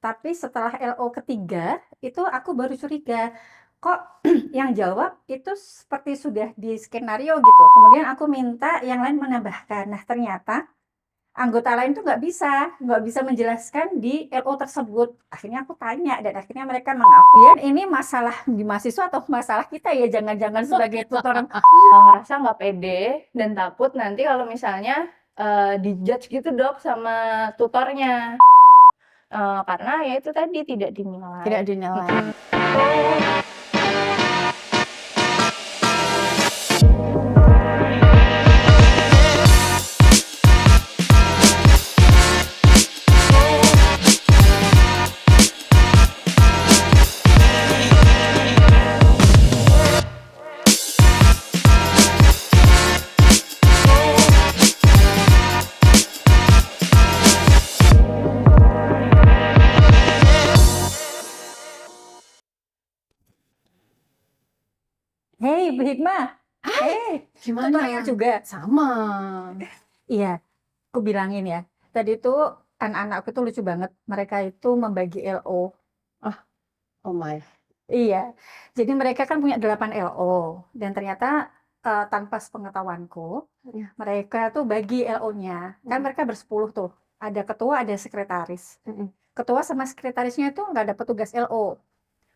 Tapi setelah LO ketiga, itu aku baru curiga, kok yang jawab itu seperti sudah di skenario gitu. Kemudian aku minta yang lain menambahkan. Nah, ternyata anggota lain tuh nggak bisa menjelaskan di LO tersebut. Akhirnya aku tanya dan akhirnya mereka mengakui. Dan ini masalah di mahasiswa atau masalah kita ya, jangan-jangan sebagai tutor. Ngerasa nggak pede dan takut nanti kalau misalnya dijudge gitu dok sama tutornya. Karena ya itu tadi tidak dinilai. Tidak dinilai. Hei, Bu Hikmah. Gimana? Tutorial juga. Sama. Iya, aku bilangin ya. Tadi tuh anak-anakku tuh lucu banget. Mereka itu membagi LO. Oh my. Iya, jadi mereka kan punya 8 LO. Dan ternyata tanpa sepengetahuanku, Iya. mereka tuh bagi LO-nya. Kan mereka bersepuluh tuh. Ada ketua, ada sekretaris. Ketua sama sekretarisnya itu nggak dapat tugas LO.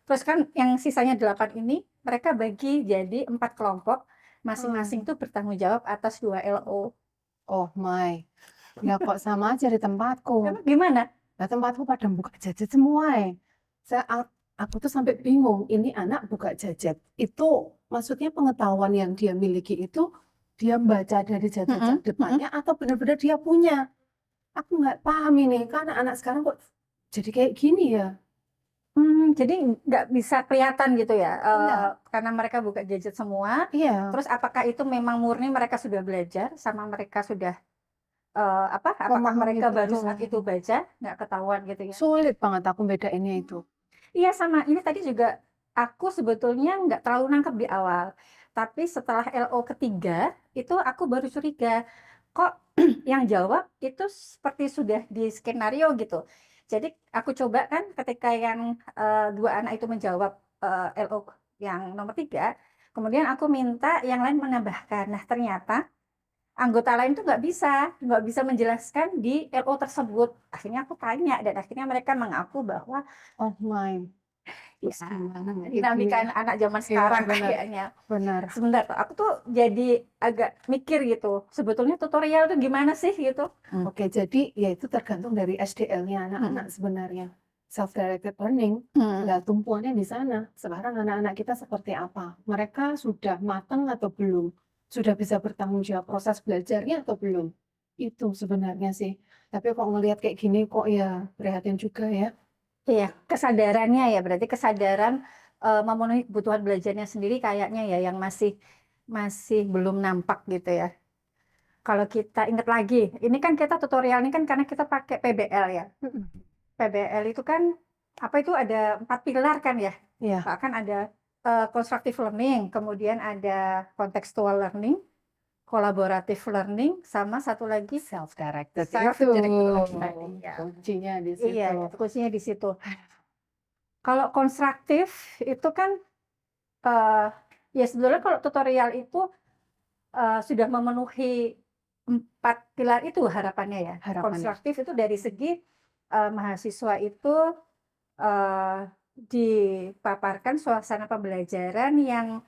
Terus kan yang sisanya 8 ini, mereka bagi jadi 4 kelompok. Masing-masing tuh bertanggung jawab atas 2 LO. Oh my. Ya kok sama aja di tempatku. Emang gimana? Nah, tempatku pada buka jajet semua aku tuh sampai bingung, ini anak buka jajet. Itu maksudnya pengetahuan yang dia miliki itu dia baca dari jajet depannya atau benar-benar dia punya. Aku nggak paham ini, karena anak sekarang kok jadi kayak gini ya. Jadi nggak bisa kelihatan gitu ya, Iya. karena mereka buka gadget semua. Iya, Terus apakah itu memang murni mereka sudah belajar sama mereka sudah apakah memahami mereka baru betul. saat itu baca, nggak ketahuan gitu ya? Sulit banget aku bedainnya itu. Iya sama, ini tadi juga aku sebetulnya nggak terlalu nangkep di awal. Tapi setelah LO ketiga, itu aku baru curiga, kok yang jawab itu seperti sudah di skenario gitu. Jadi aku coba kan ketika yang dua anak itu menjawab LO yang nomor tiga, kemudian aku minta yang lain menambahkan. Nah ternyata anggota lain tuh nggak bisa menjelaskan di LO tersebut. Akhirnya aku tanya dan akhirnya mereka mengaku bahwa Oh my. ya, Terus gimana ya? dinamika anak zaman Iya, sekarang benar. kayaknya. Benar. Sebentar, aku tuh jadi agak mikir gitu. Sebetulnya tutorial tuh gimana sih gitu? Oke, jadi ya itu tergantung dari SDL-nya anak-anak sebenarnya. Self-directed learning, nah tumpuannya di sana. Sekarang anak-anak kita seperti apa? Mereka sudah matang atau belum? Sudah bisa bertanggung jawab proses belajarnya atau belum? Itu sebenarnya sih. Tapi kok ngelihat kayak gini kok ya prihatin juga ya. Iya, kesadarannya ya berarti kesadaran memenuhi kebutuhan belajarnya sendiri kayaknya ya yang masih masih belum nampak gitu ya. Kalau kita ingat lagi, ini kan kita tutorial ini kan karena kita pakai PBL ya. PBL itu kan apa itu ada 4 pilar kan ya. Iya. Bahkan ada constructive learning, kemudian ada contextual learning, collaborative learning, sama satu lagi Self-directed itu learning. Ya. kuncinya di Iya, situ. itu kuncinya di situ. Kalau konstruktif itu kan eh, ya sebetulnya kalau tutorial itu sudah memenuhi 4 pilar itu harapannya ya. Harapannya. Konstruktif itu dari segi mahasiswa itu eh, dipaparkan suasana pembelajaran yang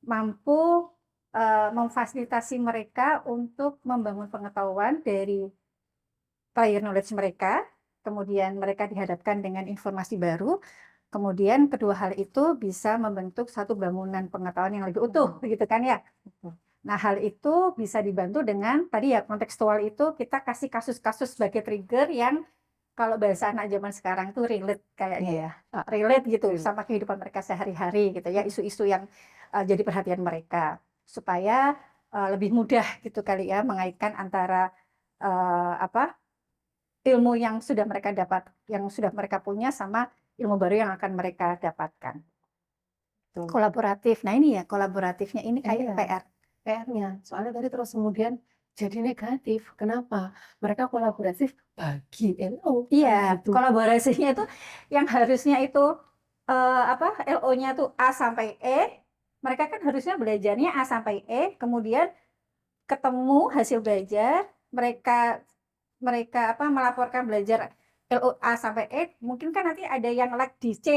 mampu memfasilitasi mereka untuk membangun pengetahuan dari prior knowledge mereka, kemudian mereka dihadapkan dengan informasi baru, kemudian kedua hal itu bisa membentuk satu bangunan pengetahuan yang lebih utuh, gitu kan ya. Nah, hal itu bisa dibantu dengan tadi ya kontekstual itu kita kasih kasus-kasus sebagai trigger yang kalau bahasa anak zaman sekarang tuh relate kayaknya ya, relate gitu sama kehidupan mereka sehari-hari gitu ya, isu-isu yang jadi perhatian mereka supaya lebih mudah gitu kali ya mengaitkan antara apa ilmu yang sudah mereka dapat, yang sudah mereka punya sama ilmu baru yang akan mereka dapatkan. Kolaboratif. Nah ini ya kolaboratifnya ini kayak PR. PR-nya. Soalnya tadi terus kemudian jadi negatif. Kenapa? Mereka kolaboratif bagi LO Iya, gitu. kolaborasinya itu yang harusnya itu LO-nya tuh A sampai E, mereka kan harusnya belajarnya A sampai E, kemudian ketemu hasil belajar, mereka mereka melaporkan belajar LO A sampai E, mungkin kan nanti ada yang lag di C,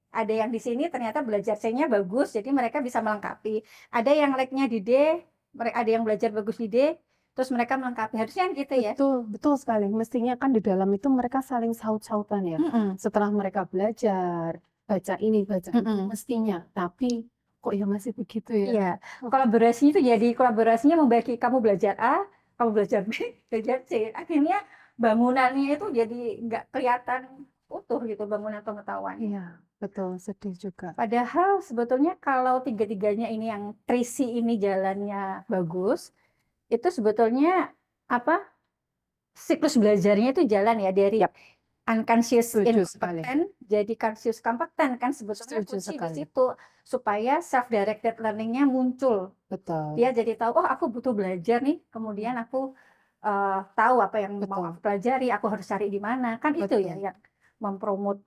ada yang di sini ternyata belajar C-nya bagus, jadi mereka bisa melengkapi. Ada yang lag-nya di D, ada yang belajar bagus di D, terus mereka melengkapi. Harusnya kan gitu ya. Betul, betul sekali. Mestinya kan di dalam itu mereka saling saut-sautan ya. Mm-mm. Setelah mereka belajar, baca ini, baca itu, Mm-mm. mestinya. Tapi kok ya masih begitu ya? Iya, kolaborasinya itu jadi kolaborasinya membagi kamu belajar A, kamu belajar B, belajar C. Akhirnya bangunannya itu jadi nggak kelihatan utuh gitu bangunan pengetahuan. Iya, betul. Sedih juga. Padahal sebetulnya kalau tiga-tiganya ini yang trisi ini jalannya bagus, itu sebetulnya apa siklus belajarnya itu jalan ya dari Yap, unconscious setuju sekali. incompetent jadi conscious competent kan sebetulnya Setuju kunci di sekali. situ supaya self directed learningnya muncul. Betul, Dia jadi tahu, oh aku butuh belajar nih, kemudian aku tahu apa yang mau betul, aku pelajari, aku harus cari di mana, kan itu ya betul, yang mempromot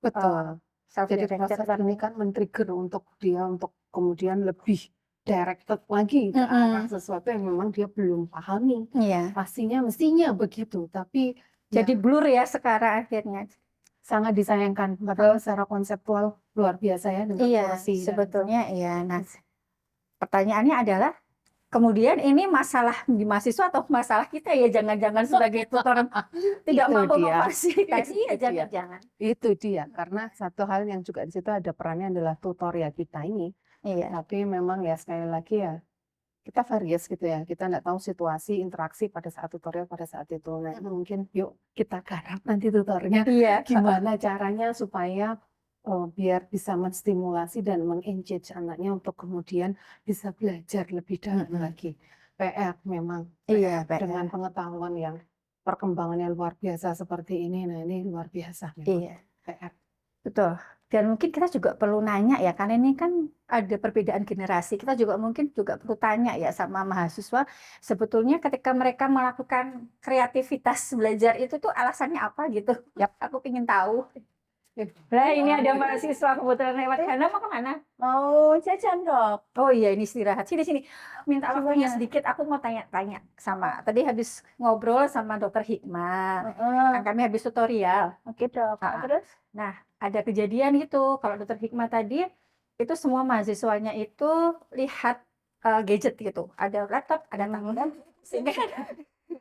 betul. self Jadi directed proses ini learning. kan men-trigger untuk dia untuk kemudian lebih directed lagi ke arah Mm-mm. sesuatu yang memang dia belum pahami. Iya, Pastinya mestinya begitu, tapi jadi ya blur ya sekarang akhirnya. sangat disayangkan. Padahal secara konseptual luar biasa ya dengan Iya, porsi dan sebetulnya iya. Nah, pertanyaannya adalah, kemudian ini masalah di mahasiswa atau masalah kita ya? Jangan-jangan sebagai tutor tidak itu mampu dia, memfasilitasi ya itu dia, jangan-jangan. itu dia. Karena satu hal yang juga di situ ada perannya adalah tutor ya kita ini. Iya. Tapi memang ya sekali lagi ya kita varies gitu ya. Kita nggak tahu situasi interaksi pada saat tutorial pada saat itu. Nah, itu mungkin yuk kita garap nanti tutornya Iya. gimana caranya supaya biar bisa menstimulasi dan mengengage anaknya untuk kemudian bisa belajar lebih dalam Mm-mm. lagi. PR memang Iya, PR dengan PR. pengetahuan yang perkembangannya luar biasa seperti ini. Nah, ini luar biasa memang Iya, PR. betul. Dan mungkin kita juga perlu nanya ya, karena ini kan ada perbedaan generasi. Kita juga mungkin juga perlu tanya ya sama mahasiswa, sebetulnya ketika mereka melakukan kreativitas belajar itu tuh alasannya apa gitu. Yap. Aku ingin tahu. Nah, ini ada mahasiswa kebetulan lewat. Hana mau kemana? Mau jajan dok. Oh iya, ini istirahat. Sini, sini. Minta waktunya Gimana? sedikit. Aku mau tanya-tanya sama. Tadi habis ngobrol sama Dokter Hikmah. Kan kami habis tutorial. Oke dok. Ah, Terus? Nah, ada kejadian gitu. Kalau Dokter Hikmah tadi, itu semua mahasiswanya itu lihat gadget gitu. Ada laptop, ada tablet. Sehingga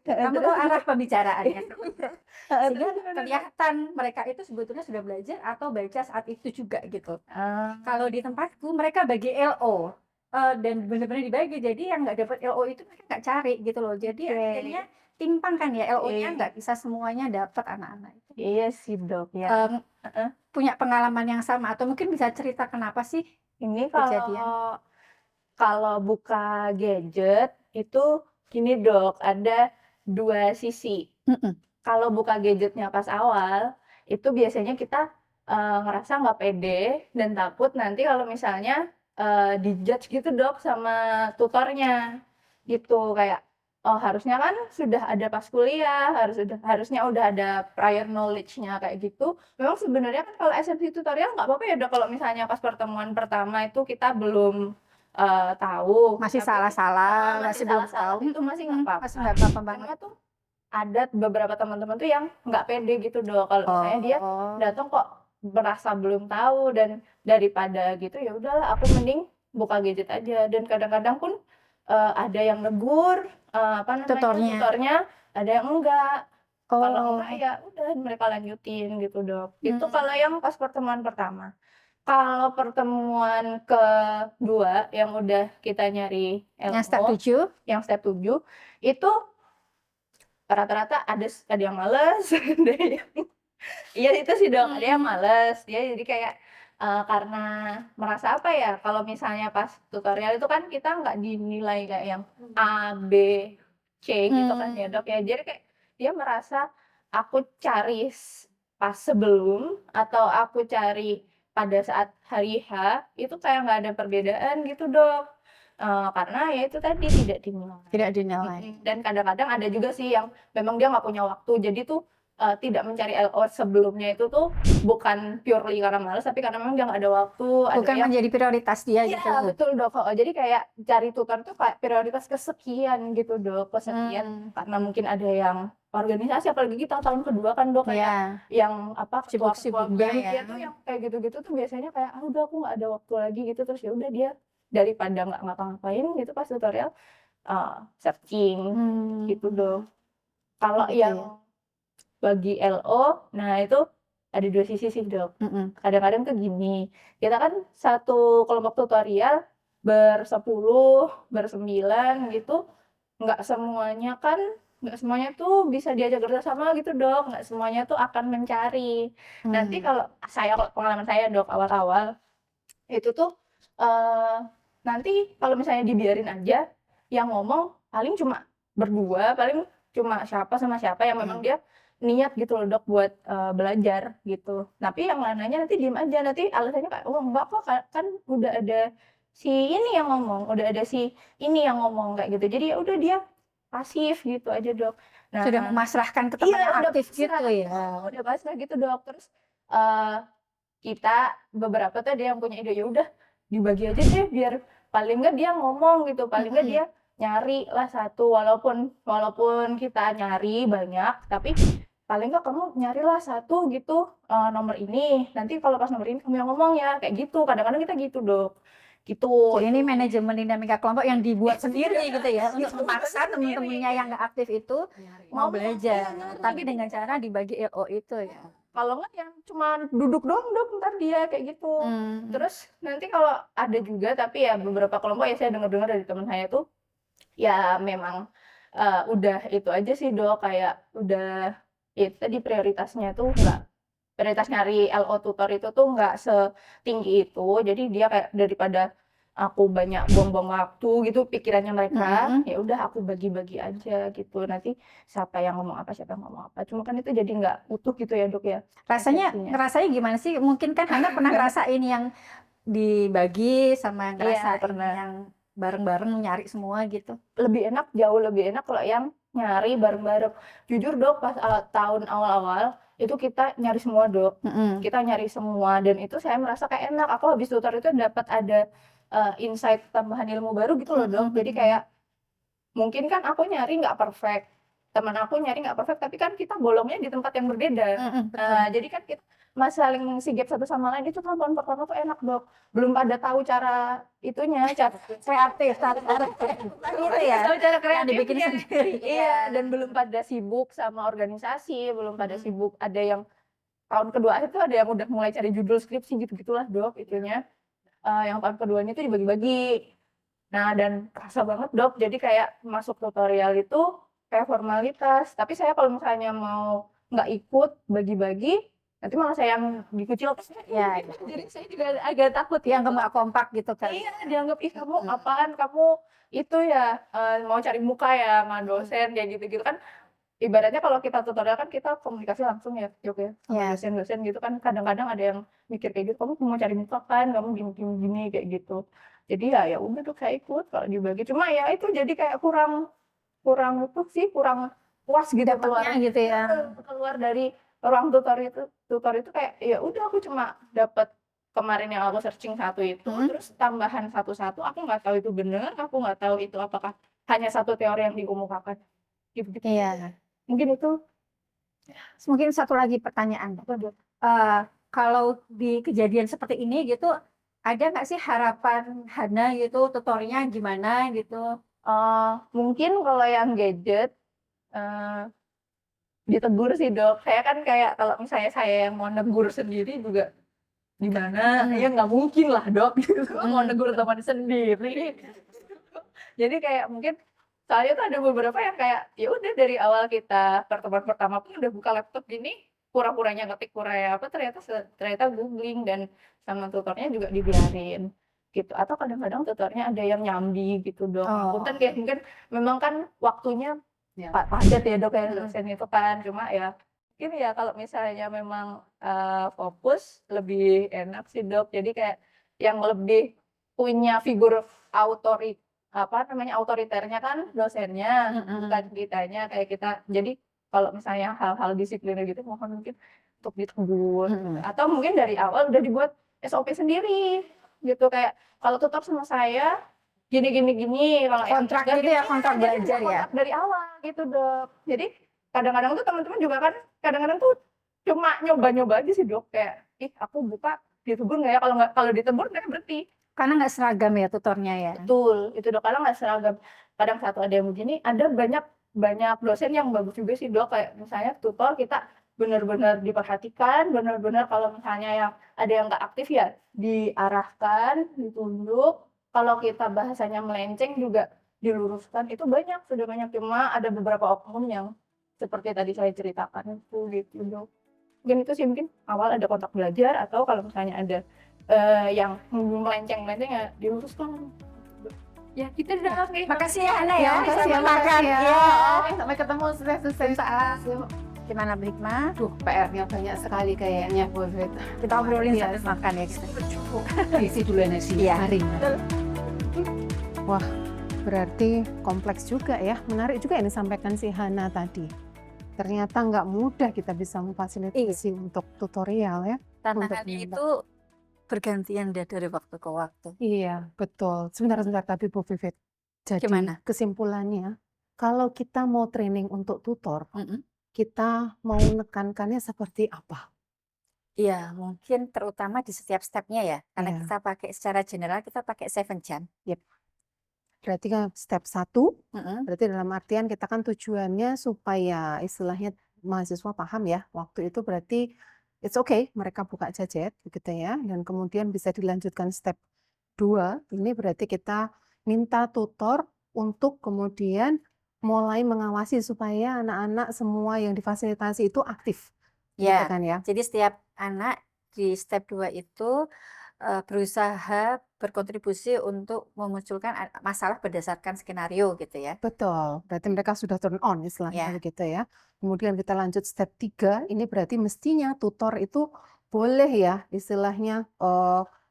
kamu tahu arah pembicaraannya. Sehingga kelihatan mereka itu sebetulnya sudah belajar atau baca saat itu juga gitu. Kalau di tempatku mereka bagi LO dan benar-benar dibagi. Jadi yang nggak dapat LO itu mereka nggak cari gitu loh. Jadi Oke. akhirnya timpang kan ya LO-nya Iya. nggak bisa semuanya dapat anak-anak itu. Iya sih dok ya. Punya pengalaman yang sama atau mungkin bisa cerita kenapa sih Ini kejadian? kalau buka gadget itu gini dok, ada dua sisi. Mm-mm. Kalau buka gadgetnya pas awal, itu biasanya kita ngerasa nggak pede dan takut nanti kalau misalnya dijudge gitu dok sama tutornya gitu kayak oh harusnya kan sudah ada pas kuliah harusnya udah ada prior knowledge-nya kayak gitu. Memang sebenarnya kan kalau esensi tutorial nggak apa-apa ya dok kalau misalnya pas pertemuan pertama itu kita belum tahu Masih tapi salah-salah, masih masih belum salah-salah tahu. itu masih nggak apa-apa. Masih nggak apa-apa banget. Cuma tuh ada beberapa teman-teman tuh yang nggak pede gitu dok kalau misalnya dia Oh. datang kok merasa belum tahu dan daripada gitu ya udahlah aku mending buka gadget aja dan kadang-kadang pun ada yang negur apa namanya tutornya ada yang enggak. Kalau enggak ya udah mereka lanjutin gitu dok. Itu kalau yang pas pertemuan pertama. Kalau pertemuan kedua yang udah kita nyari Yang step LO, 7? yang step 7 itu rata-rata ada yang males, ada yang iya itu sih dong, ada yang males. Dia jadi kayak karena merasa apa ya, kalau misalnya pas tutorial itu kan kita nggak dinilai kayak yang A, B, C gitu kan ya dok ya. Jadi kayak dia merasa aku cari pas sebelum atau aku cari pada saat hari H itu kayak nggak ada perbedaan gitu dok. Karena ya itu tadi tidak dinilai. Tidak dinilai. Dan kadang-kadang ada juga sih yang memang dia nggak punya waktu, jadi tuh tidak mencari LO sebelumnya itu tuh bukan purely karena malas, tapi karena memang dia nggak ada waktu, ada Bukan yang menjadi prioritas dia gitu. iya betul Dok, jadi kayak cari tutor tuh kayak prioritas kesekian gitu Dok, kesekian. Karena mungkin ada yang organisasi, apalagi kita tahun kedua kan Dok, kayak Iya, yang apa, ketua-ketua sibuk-sibuknya BEM, ya. dia tuh yang kayak gitu-gitu tuh biasanya kayak, "Ah udah aku nggak ada waktu lagi," gitu. Terus ya udah dia daripada nggak ngapa-ngapain gitu pas tutorial, searching gitu Dok. Kalau Gitu yang ya. bagi LO, nah itu ada 2 sisi sih Dok. Kadang-kadang tuh gini, kita kan satu kelompok tutorial bersepuluh, bersembilan gitu, nggak semuanya kan nggak semuanya tuh bisa diajak kerja sama gitu Dok, nggak semuanya tuh akan mencari. Nanti kalau pengalaman saya Dok, awal-awal, itu tuh, nanti kalau misalnya dibiarin aja, yang ngomong paling cuma berdua, paling cuma siapa sama siapa yang memang dia niat gitu loh Dok buat, belajar gitu. Tapi yang lain-lainnya nanti diem aja, nanti alasannya kayak, "Oh enggak kok, kan udah ada si ini yang ngomong, udah ada si ini yang ngomong," kayak gitu. Jadi ya udah dia pasif gitu aja Dok. Sudah Nah memasrahkan ke teman yang udah aktif gitu pasrah, ya. udah pasrah gitu Dok. Terus, eee, kita beberapa tuh ada yang punya ide, ya udah dibagi aja deh biar paling enggak dia ngomong gitu, paling enggak dia nyari lah satu, walaupun walaupun kita nyari banyak, tapi paling enggak kamu nyarilah satu gitu, nomor ini, nanti kalau pas nomor ini kamu yang ngomong ya, kayak gitu. Kadang-kadang kita gitu Dok, gitu. Jadi ini manajemen dinamika kelompok yang dibuat sendiri gitu ya, untuk memaksa Sendiri. teman-temannya yang nggak aktif itu mau Ngomong, belajar, iya, tapi gitu. dengan cara dibagi LO itu ya. Kalau enggak yang cuma duduk doang Dok, entar dia kayak gitu. Terus nanti kalau ada juga, tapi ya beberapa kelompok ya saya dengar-dengar dari teman saya tuh, ya memang, udah itu aja sih Dok, kayak udah ya itu tadi prioritasnya tuh nggak prioritas nyari LO tutor itu tuh nggak setinggi itu. Jadi dia kayak daripada aku banyak buang-buang waktu gitu pikirannya mereka, ya udah aku bagi-bagi aja gitu. Nanti siapa yang ngomong apa, siapa yang ngomong apa. Cuma kan itu jadi nggak utuh gitu ya Dok ya, Rasanya esensinya. ngerasanya gimana sih? Mungkin kan Hana pernah ngerasain yang dibagi sama Iya, ngerasain pernah. yang bareng-bareng nyari semua gitu. Lebih enak, jauh lebih enak kalau yang nyari bareng-bareng. Jujur Dok, pas tahun awal-awal itu kita nyari semua Dok. Kita nyari semua dan itu saya merasa kayak enak. Aku habis tutor itu dapat ada insight tambahan ilmu baru gitu loh Dok. Jadi kayak mungkin kan aku nyari nggak perfect, teman aku nyari nggak perfect, tapi kan kita bolongnya di tempat yang berbeda. Betul. Jadi kan kita saling sigap satu sama lain. Itu tahun pertama tuh enak Dok. Belum pada tahu cara itunya, cara Kreatif, cara itu ya, tahu cara yang dibikin kreatifnya. sendiri. Iya, dan belum pada sibuk sama organisasi, belum pada sibuk. Ada yang tahun kedua akhir tuh ada yang udah mulai cari judul skripsi gitu-gitulah Dok itunya. Yang tahun keduanya itu dibagi-bagi. Nah, dan kerasa banget Dok, jadi kayak masuk tutorial itu kayak formalitas. Tapi saya kalau misalnya mau nggak ikut bagi-bagi, nanti malah saya yang dikucilkan. Ya, Jadi saya juga agak takut yang gitu. nggak kompak gitu kan. Iya, dianggap, "Ih kamu apaan, kamu itu ya mau cari muka ya sama dosen," kayak gitu-gitu kan. Ibaratnya kalau kita tutorial kan kita komunikasi langsung ya, Jok ya, sama Iya. dosen-dosen gitu kan. Kadang-kadang ada yang mikir kayak gitu, "Kamu mau cari muka kan, kamu gini, kayak gitu." Jadi ya udah tuh saya ikut kalau dibagi. Cuma ya itu jadi kayak kurang kurang itu sih, kurang puas gitu Dapatnya gitu ya. keluar dari ruang tutor itu kayak, ya udah aku cuma dapat kemarin yang aku searching satu itu, terus tambahan satu-satu, aku nggak tahu itu benar, aku nggak tahu itu apakah hanya satu teori yang dikemukakan, gitu-gitu. Iya. Mungkin itu. Mungkin satu lagi pertanyaan. Kalau di kejadian seperti ini gitu, ada nggak sih harapan Hana gitu, tutornya gimana gitu? Mungkin kalau yang gadget, ditegur sih Dok. Saya kan kayak kalau misalnya saya yang mau negur sendiri juga gimana, ya nggak mungkin lah Dok gitu, mau negur teman sendiri. Jadi kayak mungkin soalnya tuh ada beberapa yang kayak, ya udah dari awal kita pertemuan pertama pun udah buka laptop gini, pura-puranya ngetik, pura apa, ternyata googling dan sama tutornya juga dibiarin, gitu. Atau kadang-kadang tutornya ada yang nyambi gitu Dok. Punten kayak mungkin memang kan waktunya padat ya Dok ya, dosen itu kan. Cuma ya gini ya, kalau misalnya memang, fokus lebih enak sih Dok. Jadi kayak yang lebih punya figur autoriternya kan dosennya, bukan kitanya, kayak kita. Jadi kalau misalnya hal-hal disipliner gitu mohon mungkin untuk ditegur Mm-mm. atau mungkin dari awal udah dibuat SOP sendiri gitu kayak kalau tutor sama saya gini gini gini kalau yang Kontrak enggak gitu ya, gini, kontrak jadi belajar ya. kontrak dari awal gitu Dok. Jadi kadang-kadang tuh teman-teman juga kan kadang-kadang tuh cuma nyoba-nyoba aja sih Dok kayak ih aku buka ditegur nggak ya kalau ditegur mereka berhenti. Karena nggak seragam ya tutornya ya. Betul, itu Dok, kadang nggak seragam. Kadang satu ada yang begini, ada banyak banyak dosen yang bagus juga sih Dok, kayak misalnya tutor kita benar-benar diperhatikan, benar-benar kalau misalnya yang ada yang nggak aktif ya diarahkan, ditunjuk. Kalau kita bahasanya melenceng juga diluruskan, itu banyak, sudah banyak. Cuma ada beberapa oknum yang seperti tadi saya ceritakan itu gitu Dok. Mungkin itu sih mungkin awal ada kontak belajar atau kalau misalnya ada yang melenceng-melenceng ya diluruskan. Ya gitu dah. Makasih ya Hana ya. Makasih ya, Selamat makasih makan. ya. Ya. Sampai ketemu sukses. Gimana Bu Hikmah? Duh, PR-nya banyak sekali kayaknya Bu Fit. Kita obrolin Iya, sambil makan ya kita. Diisi dulu energinya. Iya. Mari. Wah, berarti kompleks juga ya. Menarik juga yang disampaikan si Hana tadi. Ternyata nggak mudah kita bisa memfasilitasi untuk tutorial ya. Tantangannya Untuk itu bergantian deh dari waktu ke waktu. Iya, betul. Sebentar tapi Bu Vivit. Jadi Gimana? kesimpulannya, kalau kita mau training untuk tutor, Mm-mm. kita mau menekankannya seperti apa? Iya, mungkin terutama di setiap stepnya ya. Karena Iya. kita pakai secara general kita pakai 7 jam. Berarti kan step 1, Mm-mm. berarti dalam artian kita kan tujuannya supaya istilahnya mahasiswa paham ya. Waktu itu berarti it's okay, mereka buka gadget begitu ya. Dan kemudian bisa dilanjutkan step 2, ini berarti kita minta tutor untuk kemudian mulai mengawasi supaya anak-anak semua yang difasilitasi itu aktif. Gitu Ya, kan ya. jadi setiap anak di step 2 itu berusaha berkontribusi untuk memunculkan masalah berdasarkan skenario gitu ya. Betul, berarti mereka sudah turn on istilahnya Ya. begitu ya. Kemudian kita lanjut step 3, ini berarti mestinya tutor itu boleh ya istilahnya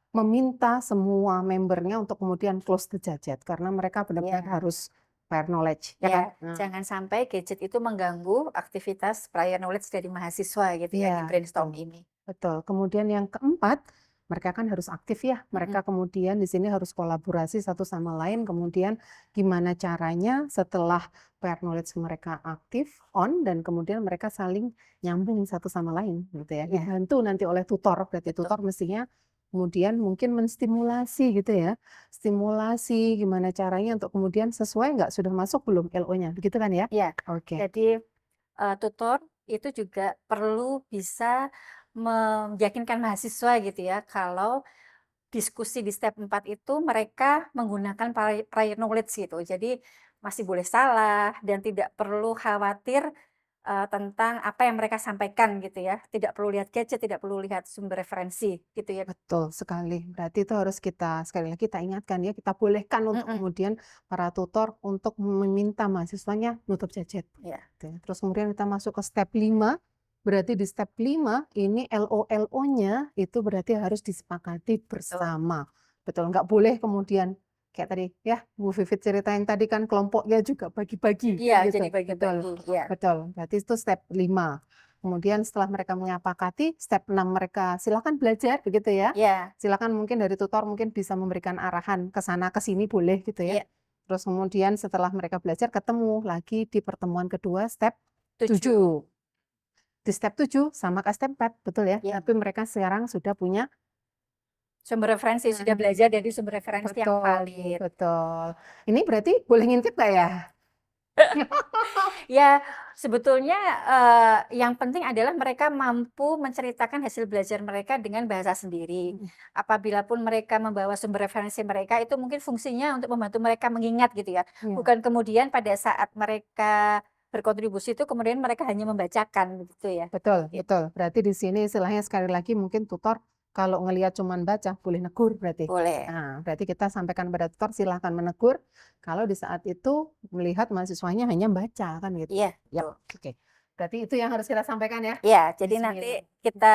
meminta semua membernya untuk kemudian close the gadget karena mereka benar-benar Ya. harus prior knowledge ya Ya, kan. Nah, jangan sampai gadget itu mengganggu aktivitas prior knowledge dari mahasiswa gitu ya di Iya, brainstorm betul. ini. betul. Kemudian yang keempat, mereka kan harus aktif ya. Mereka kemudian di sini harus kolaborasi satu sama lain. Kemudian gimana caranya setelah prior knowledge mereka aktif on dan kemudian mereka saling nyambung satu sama lain gitu ya. Iya. Dibantu nanti oleh tutor. Berarti Betul. tutor mestinya kemudian mungkin menstimulasi gitu ya. Stimulasi gimana caranya untuk kemudian sesuai nggak sudah masuk belum LO-nya. Begitu kan ya? Iya. Oke. Jadi tutor itu juga perlu bisa meyakinkan mahasiswa gitu ya kalau diskusi di step 4 itu mereka menggunakan prior knowledge gitu. Jadi masih boleh salah dan tidak perlu khawatir tentang apa yang mereka sampaikan gitu ya. Tidak perlu lihat gadget, tidak perlu lihat sumber referensi gitu ya. Betul sekali. Berarti itu harus kita sekali lagi kita ingatkan ya, kita bolehkan untuk kemudian para tutor untuk meminta mahasiswanya nutup gadget. Ya. Gitu ya. Terus kemudian kita masuk ke step 5. Berarti di step 5 ini LO-LO-nya itu berarti harus disepakati bersama. Betul, nggak boleh kemudian kayak tadi ya Bu Vivit cerita yang tadi kan kelompoknya juga bagi-bagi. Iya, kan gitu. jadi bagi-bagi. Iya. Betul. Berarti itu step 5. Kemudian setelah mereka menyepakati, step 6 mereka silakan belajar begitu ya. Iya. Silakan mungkin dari tutor mungkin bisa memberikan arahan ke sana ke sini boleh gitu ya. Iya. Terus kemudian setelah mereka belajar ketemu lagi di pertemuan kedua step 7. 7. Di step 7 sama ke step 4, betul ya. Iya. Tapi mereka sekarang sudah punya Sumber referensi, sudah belajar dari sumber referensi yang valid. Betul. Ini berarti boleh ngintip nggak ya? Ya, sebetulnya yang penting adalah mereka mampu menceritakan hasil belajar mereka dengan bahasa sendiri. Apabila pun mereka membawa sumber referensi mereka, itu mungkin fungsinya untuk membantu mereka mengingat gitu ya. Iya. Bukan kemudian pada saat mereka berkontribusi itu kemudian mereka hanya membacakan gitu ya. Betul, Gitu. betul. Berarti di sini istilahnya sekali lagi mungkin tutor kalau ngelihat cuman baca boleh negur berarti. Boleh. Nah, berarti kita sampaikan pada tutor silahkan menegur kalau di saat itu melihat mahasiswanya hanya baca kan gitu. Iya. Ya, oke. Berarti itu yang harus kita sampaikan ya. Ya, jadi Bismillah. nanti kita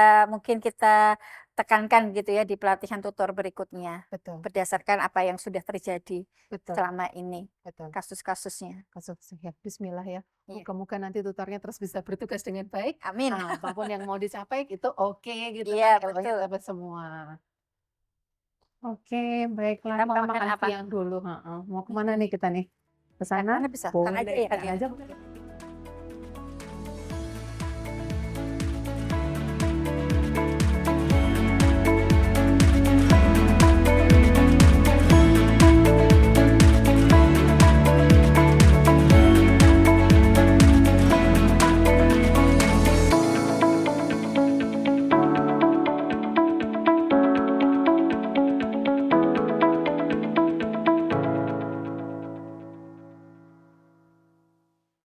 tekankan gitu ya di pelatihan tutor berikutnya, Betul, berdasarkan apa yang sudah terjadi betul, selama ini, betul. kasus-kasusnya. Kasus ya, Bismillah ya. Iya. Moga-moga nanti tutornya terus bisa bertugas dengan baik. Amin. Apapun yang mau dicapai itu oke gitu Iya, kan, betul. dapat semua. Oke, baiklah Kita mau kita makan makan apa? siang dulu. Mau kemana nih kita nih? Ke sana? Mana bisa? Ntar aja ya Boleh, kali ya. aja.